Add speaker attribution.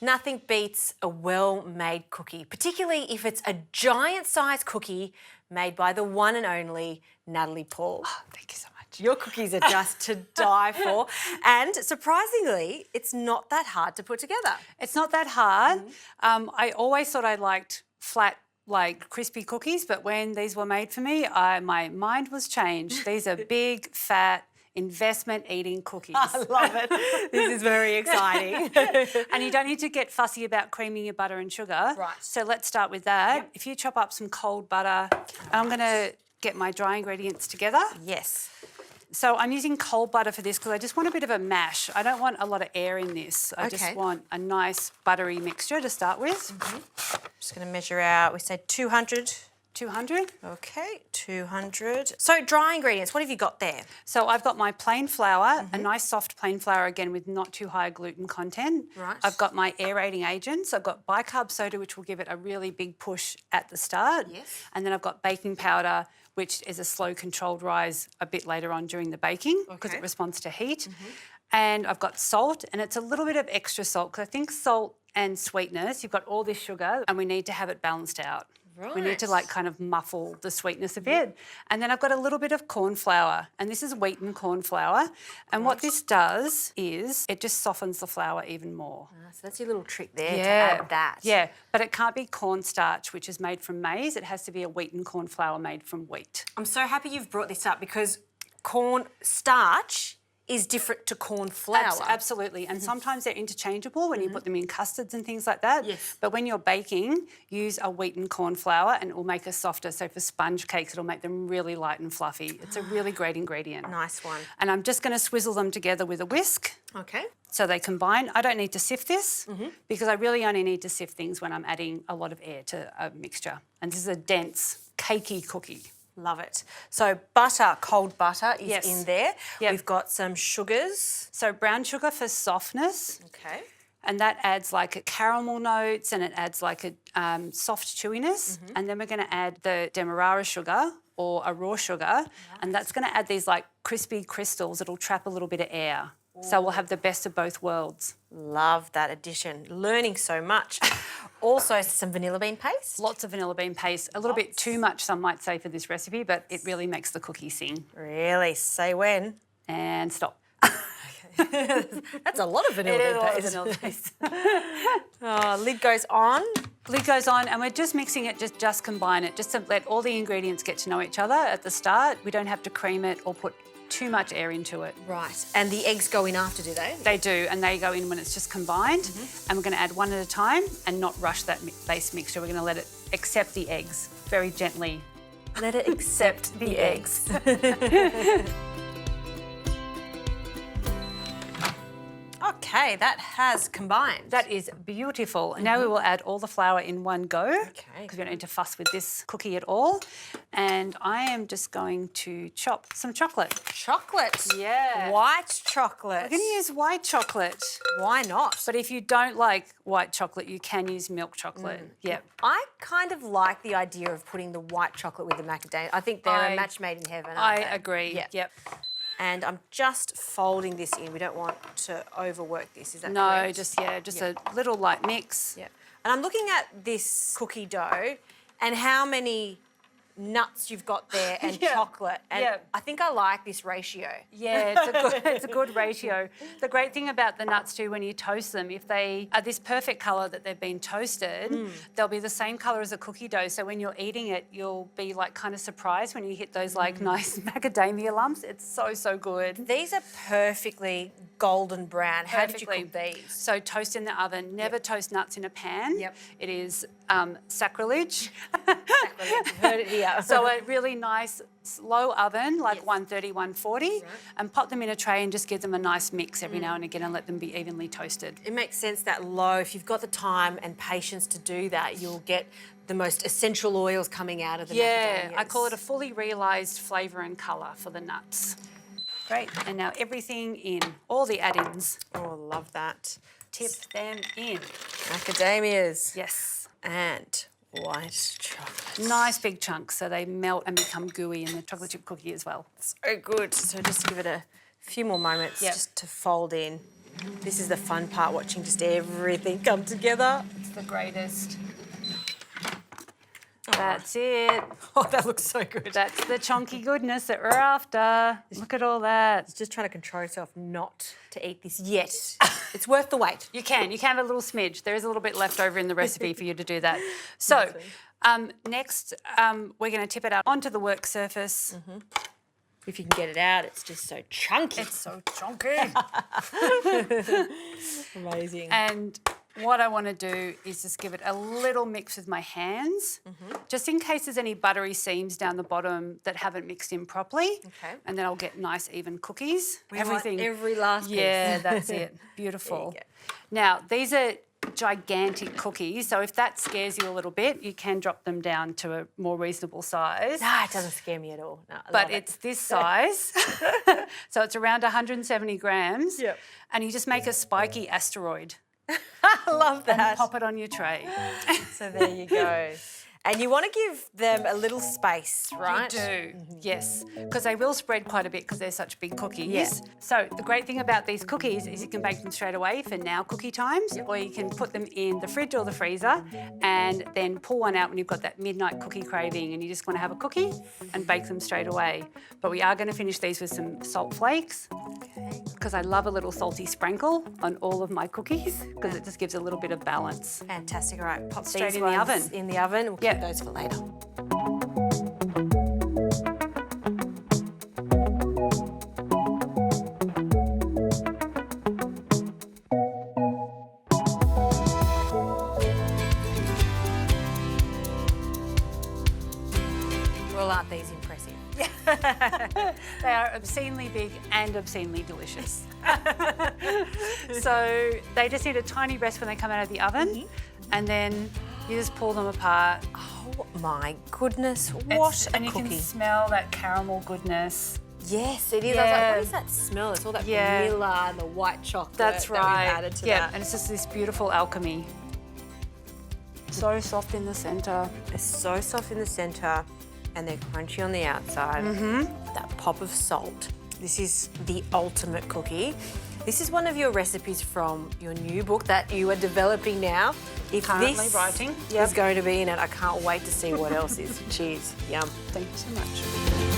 Speaker 1: Nothing beats a well-made cookie, particularly if it's a giant-sized cookie made by the one and only Natalie Paul.
Speaker 2: Oh, thank you so much.
Speaker 1: Your cookies are just to die for. And surprisingly, it's not that hard to put together.
Speaker 2: It's not that hard. I always thought I liked flat, like crispy cookies, but when these were made for me, my mind was changed. These are big, fat, investment-eating cookies.
Speaker 1: I love it. This is very exciting.
Speaker 2: And you don't need to get fussy about creaming your butter and sugar.
Speaker 1: Right.
Speaker 2: So let's start with that.
Speaker 1: Yep.
Speaker 2: If you chop up some cold butter, I'm going to get my dry ingredients together.
Speaker 1: Yes.
Speaker 2: So I'm using cold butter for this because I just want a bit of a mash. I don't want a lot of air in this. I just want a nice buttery mixture to start with.
Speaker 1: Just going to measure out, we say 200.
Speaker 2: 200.
Speaker 1: Okay, 200. So dry ingredients, what have you got there?
Speaker 2: So I've got my plain flour, a nice soft plain flour, again, with not too high gluten content.
Speaker 1: Right.
Speaker 2: I've got my aerating agents. I've got bicarb soda, which will give it a really big push at the start.
Speaker 1: Yes.
Speaker 2: And then I've got baking powder, which is a slow controlled rise a bit later on during the baking because it responds to heat. And I've got salt, and it's a little bit of extra salt because I think salt and sweetness, you've got all this sugar and we need to have it balanced out.
Speaker 1: Right.
Speaker 2: We need to like kind of muffle the sweetness a bit. And then I've got a little bit of corn flour, and this is wheaten corn flour. And what this does is it just softens the flour even more.
Speaker 1: So that's your little trick there to add that.
Speaker 2: Yeah, but it can't be cornstarch, which is made from maize. It has to be a wheaten corn flour made from wheat.
Speaker 1: I'm so happy you've brought this up because corn starch is different to corn flour.
Speaker 2: Absolutely, and sometimes they're interchangeable when you put them in custards and things like that.
Speaker 1: Yes.
Speaker 2: But when you're baking, use a wheaten corn flour and it will make us softer. So for sponge cakes, it'll make them really light and fluffy. It's a really great ingredient.
Speaker 1: Nice one.
Speaker 2: And I'm just going to swizzle them together with a whisk.
Speaker 1: Okay.
Speaker 2: So they combine. I don't need to sift this because I really only need to sift things when I'm adding a lot of air to a mixture. And this is a dense, cakey cookie.
Speaker 1: Love it. So butter, cold butter is in there.
Speaker 2: Yep.
Speaker 1: We've got some sugars.
Speaker 2: So brown sugar for softness.
Speaker 1: Okay.
Speaker 2: And that adds like a caramel notes and it adds like a soft chewiness. And then we're going to add the demerara sugar or a raw sugar. And that's going to add these like crispy crystals that'll trap a little bit of air. So we'll have the best of both worlds.
Speaker 1: Love that addition. Learning so much. Also some vanilla bean paste.
Speaker 2: Lots of vanilla bean paste. A little bit too much, some might say, for this recipe, but it really makes the cookie sing.
Speaker 1: Really? Say when.
Speaker 2: And stop.
Speaker 1: That's a lot of vanilla bean paste.
Speaker 2: Vanilla paste.
Speaker 1: Oh, lid goes on.
Speaker 2: Lid goes on and we're just mixing it, just combine it, just to let all the ingredients get to know each other at the start. We don't have to cream it or put too much air into it.
Speaker 1: Right. And the eggs go in after, do they?
Speaker 2: They do, and they go in when it's just combined. And we're going to add one at a time and not rush that base mixture. We're going to let it accept the eggs very gently.
Speaker 1: Let it accept the eggs. Okay, that has combined.
Speaker 2: That is beautiful. Now we will add all the flour in one go.
Speaker 1: Okay.
Speaker 2: Because we don't need to fuss with this cookie at all. And I am just going to chop some chocolate.
Speaker 1: Chocolate.
Speaker 2: Yeah.
Speaker 1: White chocolate.
Speaker 2: We're going to use white chocolate.
Speaker 1: Why not?
Speaker 2: But if you don't like white chocolate, you can use milk chocolate. Yep.
Speaker 1: I kind of like the idea of putting the white chocolate with the macadamia. I think they're a match made in heaven, aren't they?
Speaker 2: I agree.
Speaker 1: Yeah.
Speaker 2: Yep.
Speaker 1: And I'm just folding this in. We don't want to overwork this, is that
Speaker 2: No,
Speaker 1: correct?
Speaker 2: just a little light mix.
Speaker 1: Yeah. And I'm looking at this cookie dough and how many nuts you've got there and chocolate. And I think I like this ratio.
Speaker 2: Yeah, it's a good ratio. The great thing about the nuts too, when you toast them, if they are this perfect colour that they've been toasted, they'll be the same colour as a cookie dough. So when you're eating it, you'll be like kind of surprised when you hit those like nice macadamia lumps. It's so good.
Speaker 1: These are perfectly golden brown. How did you
Speaker 2: Perfectly.
Speaker 1: cook these?
Speaker 2: So toast in the oven. Never toast nuts in a pan.
Speaker 1: Yep.
Speaker 2: It is sacrilege.
Speaker 1: You've heard it here.
Speaker 2: So a really nice slow oven, like 130, 140, and pop them in a tray and just give them a nice mix every now and again and let them be evenly toasted.
Speaker 1: It makes sense that low, if you've got the time and patience to do that, you'll get the most essential oils coming out of the macadamias.
Speaker 2: I call it a fully realised flavour and colour for the nuts. Great, and now everything in, all the add-ins.
Speaker 1: Oh, love that.
Speaker 2: Tip them in.
Speaker 1: Macadamias.
Speaker 2: Yes.
Speaker 1: And white chocolate.
Speaker 2: Nice big chunks so they melt and become gooey in the chocolate chip cookie as well.
Speaker 1: So good. So just give it a few more moments just to fold in. This is the fun part, watching just everything come together.
Speaker 2: It's the greatest. That's it.
Speaker 1: Oh, that looks so good.
Speaker 2: That's the chunky goodness that we're after. Look at all that.
Speaker 1: Just trying to control yourself not to eat this yet. It's worth the wait.
Speaker 2: You can have a little smidge. There is a little bit left over in the recipe for you to do that. So next, we're going to tip it out onto the work surface.
Speaker 1: If you can get it out, it's just so chunky.
Speaker 2: It's so chunky.
Speaker 1: Amazing.
Speaker 2: And what I want to do is just give it a little mix with my hands, just in case there's any buttery seams down the bottom that haven't mixed in properly.
Speaker 1: Okay.
Speaker 2: And then I'll get nice even cookies.
Speaker 1: Everything. Every last piece.
Speaker 2: Yeah, that's it. Beautiful.
Speaker 1: There you
Speaker 2: Now, these are gigantic cookies, so if that scares you a little bit, you can drop them down to a more reasonable size.
Speaker 1: Nah, it doesn't scare me at all. No,
Speaker 2: But it's this size, so it's around 170 grams.
Speaker 1: Yep.
Speaker 2: And you just make a spiky asteroid.
Speaker 1: I love that.
Speaker 2: And pop it on your tray.
Speaker 1: So there you go. And you want to give them a little space, right?
Speaker 2: You do, yes, because they will spread quite a bit because they're such big cookies.
Speaker 1: Yeah.
Speaker 2: So the great thing about these cookies is you can bake them straight away for now cookie times, or you can put them in the fridge or the freezer and then pull one out when you've got that midnight cookie craving and you just want to have a cookie and bake them straight away. But we are going to finish these with some salt flakes because I love a little salty sprinkle on all of my cookies because it just gives a little bit of balance.
Speaker 1: Fantastic. All right, pop
Speaker 2: Straight
Speaker 1: these
Speaker 2: in the
Speaker 1: ones
Speaker 2: oven.
Speaker 1: in the oven. We'll
Speaker 2: Yeah.
Speaker 1: keep those for later. Well, aren't these impressive?
Speaker 2: They are obscenely big and obscenely delicious. So they just need a tiny rest when they come out of the oven, and then you just pull them apart.
Speaker 1: Oh my goodness, what a
Speaker 2: and you
Speaker 1: cookie.
Speaker 2: can smell that caramel goodness.
Speaker 1: Yes, it is. I was like, what is that smell? It's all that vanilla and the white chocolate
Speaker 2: That's
Speaker 1: that
Speaker 2: right.
Speaker 1: we've added to that.
Speaker 2: And it's just this beautiful alchemy. So soft in the centre.
Speaker 1: They're so soft in the centre and they're crunchy on the outside. That pop of salt. This is the ultimate cookie. This is one of your recipes from your new book that you are developing now. If
Speaker 2: Currently
Speaker 1: this
Speaker 2: writing.
Speaker 1: is going to be in it, I can't wait to see what else is. Cheers. Yum.
Speaker 2: Thank you so much.